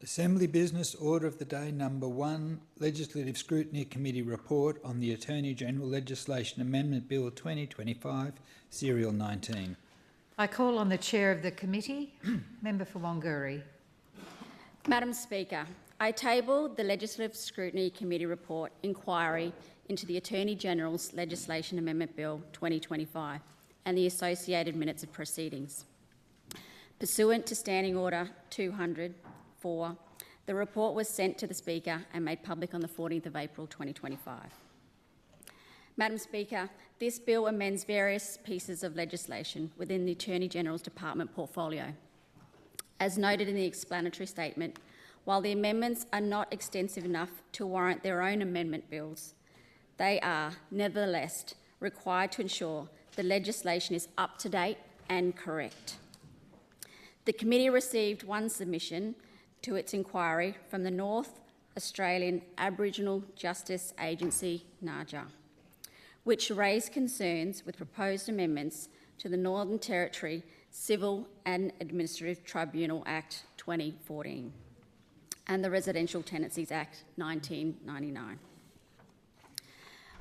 Assembly Business Order of the Day Number 1, Legislative Scrutiny Committee Report on the Attorney General Legislation Amendment Bill 2025, Serial 19. I call on the Chair of the Committee, Member for Wanguri. Madam Speaker, I table the Legislative Scrutiny Committee Report Inquiry into the Attorney General's Legislation Amendment Bill 2025 and the associated minutes of proceedings. Pursuant to Standing Order 200, the report was sent to the Speaker and made public on the 14th of April 2025. Madam Speaker, this bill amends various pieces of legislation within the Attorney General's Department portfolio. As noted in the explanatory statement, while the amendments are not extensive enough to warrant their own amendment bills, they are nevertheless required to ensure the legislation is up to date and correct. The committee received one submission to its inquiry from the North Australian Aboriginal Justice Agency, 𝙍𝙀𝙇𝙀𝙑𝘍𝙍, which raised concerns with proposed amendments to the Northern Territory Civil and Administrative Tribunal Act 2014 and the Residential Tenancies Act 1999.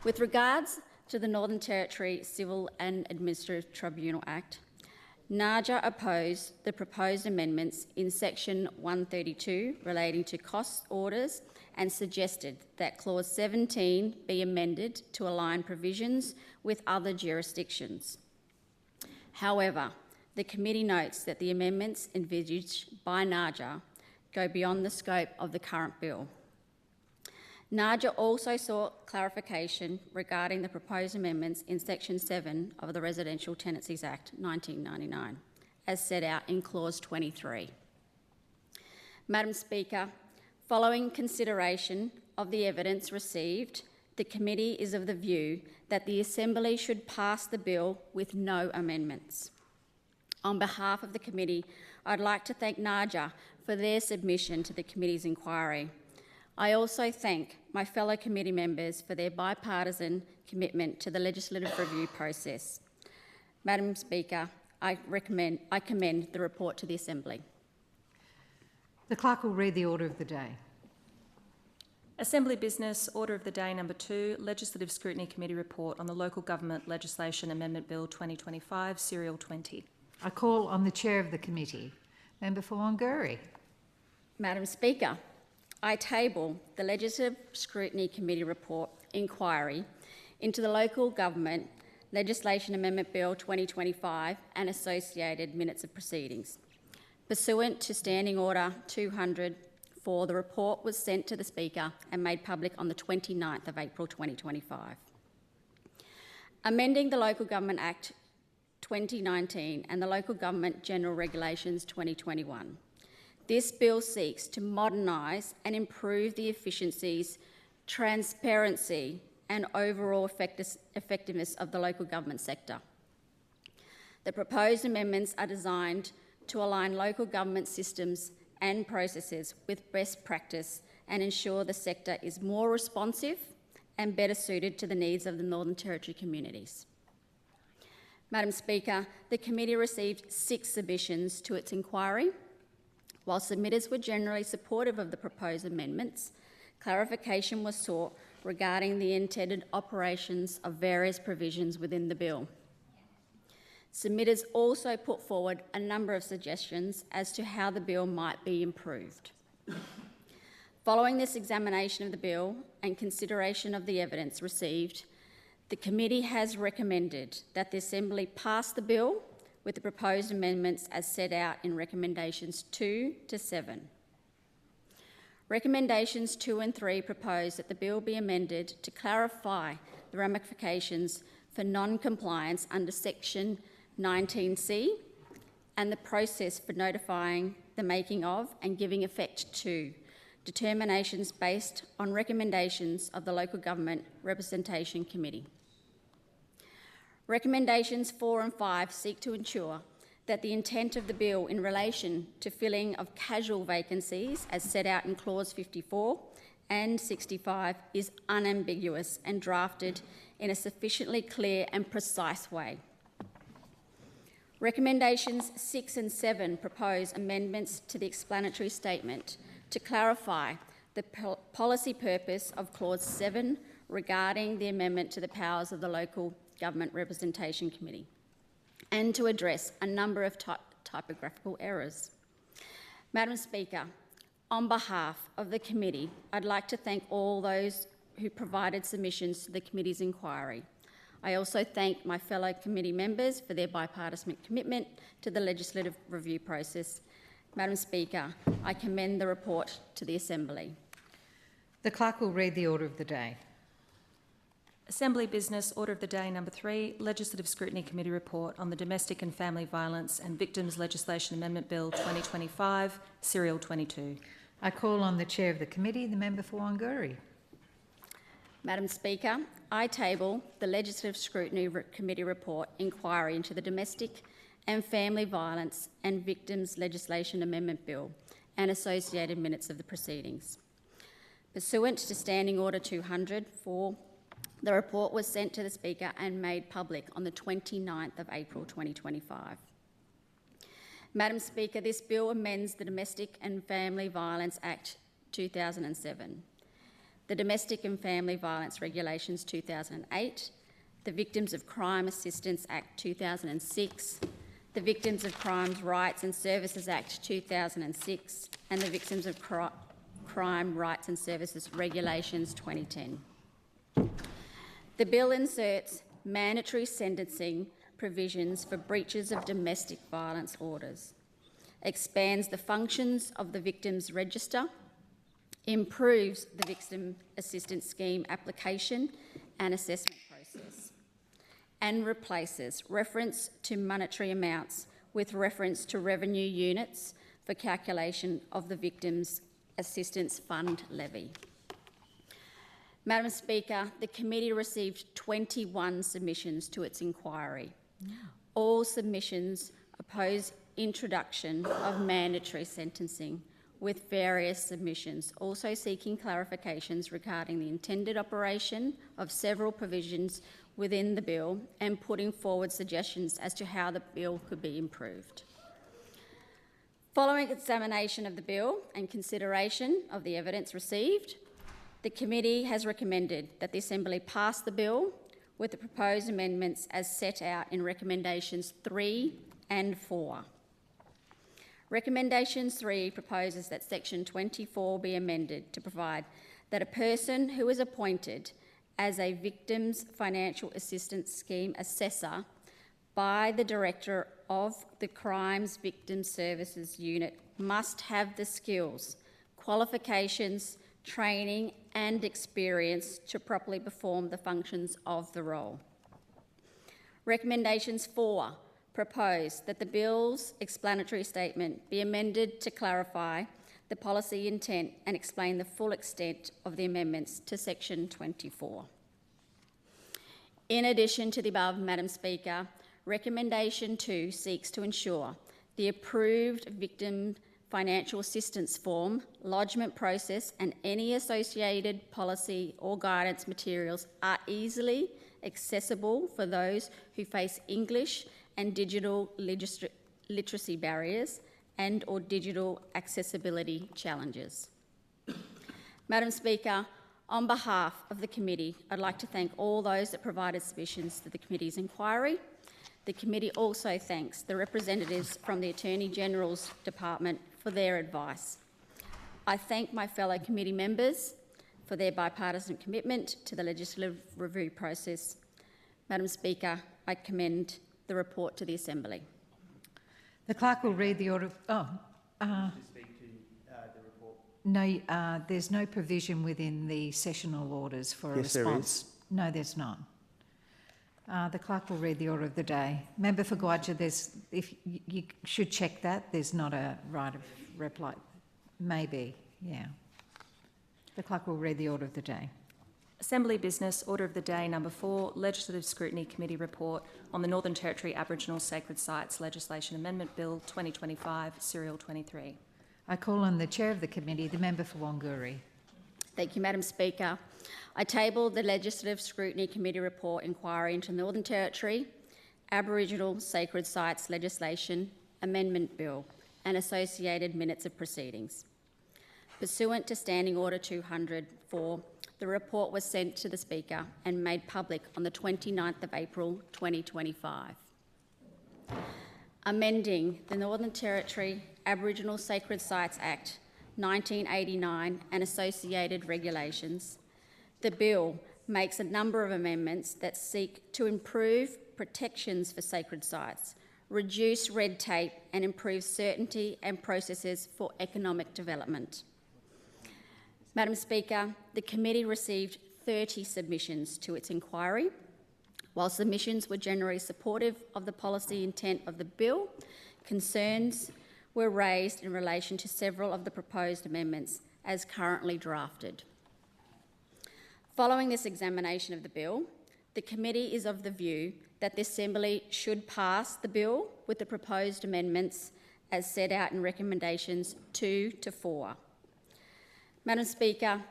With regards to the Northern Territory Civil and Administrative Tribunal Act, 𝙍𝙀𝙇𝙀𝙑 opposed the proposed amendments in Section 132 relating to cost orders and suggested that Clause 17 be amended to align provisions with other jurisdictions. However, the committee notes that the amendments envisaged by 𝙍𝙀𝙇𝙀𝙑 go beyond the scope of the current bill. 𝙍𝙀𝙑 also sought clarification regarding the proposed amendments in Section 7 of the Residential Tenancies Act 1999, as set out in Clause 23. Madam Speaker, following consideration of the evidence received, the committee is of the view that the Assembly should pass the bill with no amendments. On behalf of the committee, I'd like to thank 𝙍𝙀𝙑 for their submission to the committee's inquiry. I also thank my fellow committee members for their bipartisan commitment to the legislative review process. Madam Speaker, I commend the report to the Assembly. The Clerk will read the Order of the Day. Assembly Business Order of the Day Number 2, Legislative Scrutiny Committee Report on the Local Government Legislation Amendment Bill 2025, Serial 20. I call on the Chair of the Committee, Member for Wanguri. Madam Speaker, I table the Legislative Scrutiny Committee Report Inquiry into the Local Government Legislation Amendment Bill 2025 and associated minutes of proceedings. Pursuant to Standing Order 200, the report was sent to the Speaker and made public on the 29th of April 2025. Amending the Local Government Act 2019 and the Local Government General Regulations 2021. This bill seeks to modernise and improve the efficiencies, transparency and overall effectiveness of the local government sector. The proposed amendments are designed to align local government systems and processes with best practice and ensure the sector is more responsive and better suited to the needs of the Northern Territory communities. Madam Speaker, the committee received 6 submissions to its inquiry. While submitters were generally supportive of the proposed amendments, clarification was sought regarding the intended operations of various provisions within the bill. Submitters also put forward a number of suggestions as to how the bill might be improved. Following this examination of the bill and consideration of the evidence received, the committee has recommended that the Assembly pass the bill with the proposed amendments as set out in Recommendations 2 to 7. Recommendations 2 and 3 propose that the bill be amended to clarify the ramifications for non-compliance under Section 19C and the process for notifying the making of and giving effect to determinations based on recommendations of the Local Government Representation Committee. Recommendations 4 and 5 seek to ensure that the intent of the bill in relation to filling of casual vacancies as set out in Clause 54 and 65 is unambiguous and drafted in a sufficiently clear and precise way. Recommendations 6 and 7 propose amendments to the explanatory statement to clarify the policy purpose of Clause 7 regarding the amendment to the powers of the Local Government Representation Committee, and to address a number of typographical errors. Madam Speaker, on behalf of the committee, I'd like to thank all those who provided submissions to the committee's inquiry. I also thank my fellow committee members for their bipartisan commitment to the legislative review process. Madam Speaker, I commend the report to the Assembly. The clerk will read the order of the day. Assembly Business, Order of the Day number 3, Legislative Scrutiny Committee Report on the Domestic and Family Violence and Victims Legislation Amendment Bill 2025, Serial 22. I call on the chair of the committee, the member for Wanguri. Madam Speaker, I table the Legislative Scrutiny Committee Report Inquiry into the Domestic and Family Violence and Victims Legislation Amendment Bill and associated minutes of the proceedings. Pursuant to Standing Order 200-4, the report was sent to the Speaker and made public on the 29th of April 2025. Madam Speaker, this bill amends the Domestic and Family Violence Act 2007, the Domestic and Family Violence Regulations 2008, the Victims of Crime Assistance Act 2006, the Victims of Crime Rights and Services Act 2006, and the Victims of Crime Rights and Services Regulations 2010. The bill inserts mandatory sentencing provisions for breaches of domestic violence orders, expands the functions of the Victims Register, improves the Victim Assistance Scheme application and assessment process, and replaces reference to monetary amounts with reference to revenue units for calculation of the Victims Assistance Fund levy. Madam Speaker, the committee received 21 submissions to its inquiry. All submissions oppose introduction of mandatory sentencing, with various submissions also seeking clarifications regarding the intended operation of several provisions within the bill and putting forward suggestions as to how the bill could be improved. Following examination of the bill and consideration of the evidence received, the committee has recommended that the Assembly pass the bill with the proposed amendments as set out in Recommendations 3 and 4. Recommendation 3 proposes that Section 24 be amended to provide that a person who is appointed as a Victims Financial Assistance Scheme assessor by the Director of the Crimes Victim Services Unit must have the skills, qualifications, training and experience to properly perform the functions of the role. Recommendations 4 propose that the bill's explanatory statement be amended to clarify the policy intent and explain the full extent of the amendments to Section 24. In addition to the above, Madam Speaker, Recommendation 2 seeks to ensure the approved Victim Financial Assistance Form, lodgement process and any associated policy or guidance materials are easily accessible for those who face English and digital literacy barriers and or digital accessibility challenges. Madam Speaker, on behalf of the committee, I'd like to thank all those that provided submissions to the committee's inquiry. The committee also thanks the representatives from the Attorney General's Department for their advice. I thank my fellow committee members for their bipartisan commitment to the legislative review process. Madam Speaker, I commend the report to the Assembly. The clerk will read the order. No, there's no provision within the sessional orders for a response. No, there's not. The clerk will read the order of the day. Member for 𝙍𝙀𝙑𝘼𝙔𝙍𝙏, if you should check that, there's not a right of reply. Maybe, yeah. The clerk will read the order of the day. Assembly Business, Order of the Day number 4, Legislative Scrutiny Committee Report on the Northern Territory Aboriginal Sacred Sites Legislation Amendment Bill 2025, Serial 23. I call on the chair of the committee, the member for Wanguri. Thank you, Madam Speaker. I table the Legislative Scrutiny Committee Report Inquiry into Northern Territory Aboriginal Sacred Sites Legislation Amendment Bill and associated minutes of proceedings. Pursuant to Standing Order 204, the report was sent to the Speaker and made public on the 29th of April 2025. Amending the Northern Territory Aboriginal Sacred Sites Act 1989 and associated regulations, the bill makes a number of amendments that seek to improve protections for sacred sites, reduce red tape and improve certainty and processes for economic development. Madam Speaker, the committee received 30 submissions to its inquiry. While submissions were generally supportive of the policy intent of the bill, concerns were raised in relation to several of the proposed amendments as currently drafted. Following this examination of the bill, the committee is of the view that the Assembly should pass the bill with the proposed amendments as set out in recommendations 2 to 4. Madam Speaker,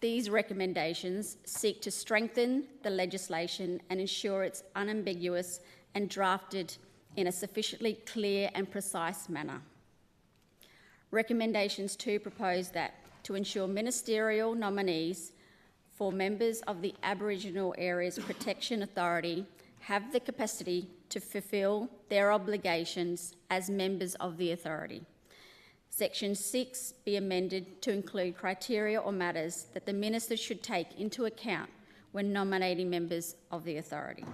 these recommendations seek to strengthen the legislation and ensure it's unambiguous and drafted in a sufficiently clear and precise manner. Recommendations 2 propose that to ensure ministerial nominees for members of the Aboriginal Areas Protection Authority have the capacity to fulfil their obligations as members of the authority. Section 6 be amended to include criteria or matters that the minister should take into account when nominating members of the authority.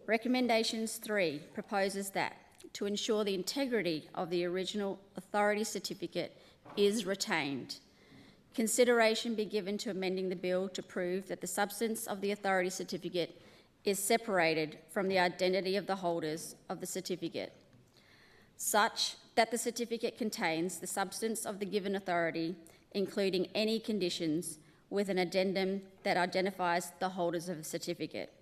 Recommendations 3 proposes that to ensure the integrity of the original authority certificate is retained, consideration be given to amending the bill to prove that the substance of the authority certificate is separated from the identity of the holders of the certificate, such that the certificate contains the substance of the given authority, including any conditions, with an addendum that identifies the holders of the certificate.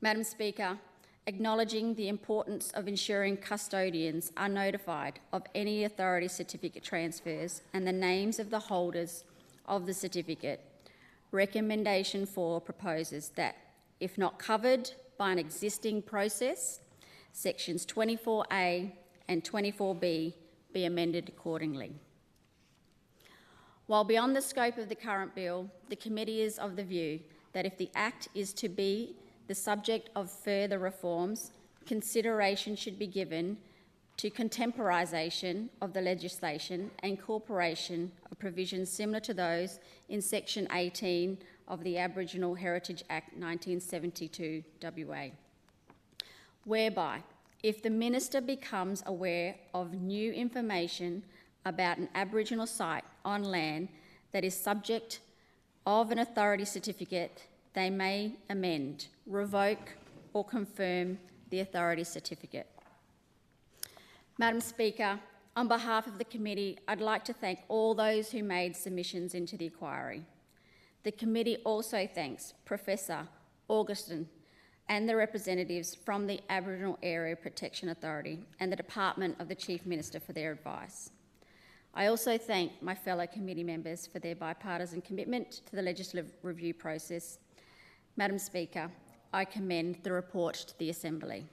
Madam Speaker, acknowledging the importance of ensuring custodians are notified of any authority certificate transfers and the names of the holders of the certificate, Recommendation 4 proposes that, if not covered by an existing process, Sections 24A and 24B be amended accordingly. While beyond the scope of the current bill, the committee is of the view that if the Act is to be the subject of further reforms, consideration should be given to contemporisation of the legislation and incorporation of provisions similar to those in Section 18 of the Aboriginal Heritage Act 1972 WA, whereby if the minister becomes aware of new information about an Aboriginal site on land that is subject of an authority certificate, they may amend, revoke or confirm the authority certificate. Madam Speaker, on behalf of the committee, I'd like to thank all those who made submissions into the inquiry. The committee also thanks Professor Augustin and the representatives from the Aboriginal Area Protection Authority and the Department of the Chief Minister for their advice. I also thank my fellow committee members for their bipartisan commitment to the legislative review process. Madam Speaker, I commend the report to the Assembly.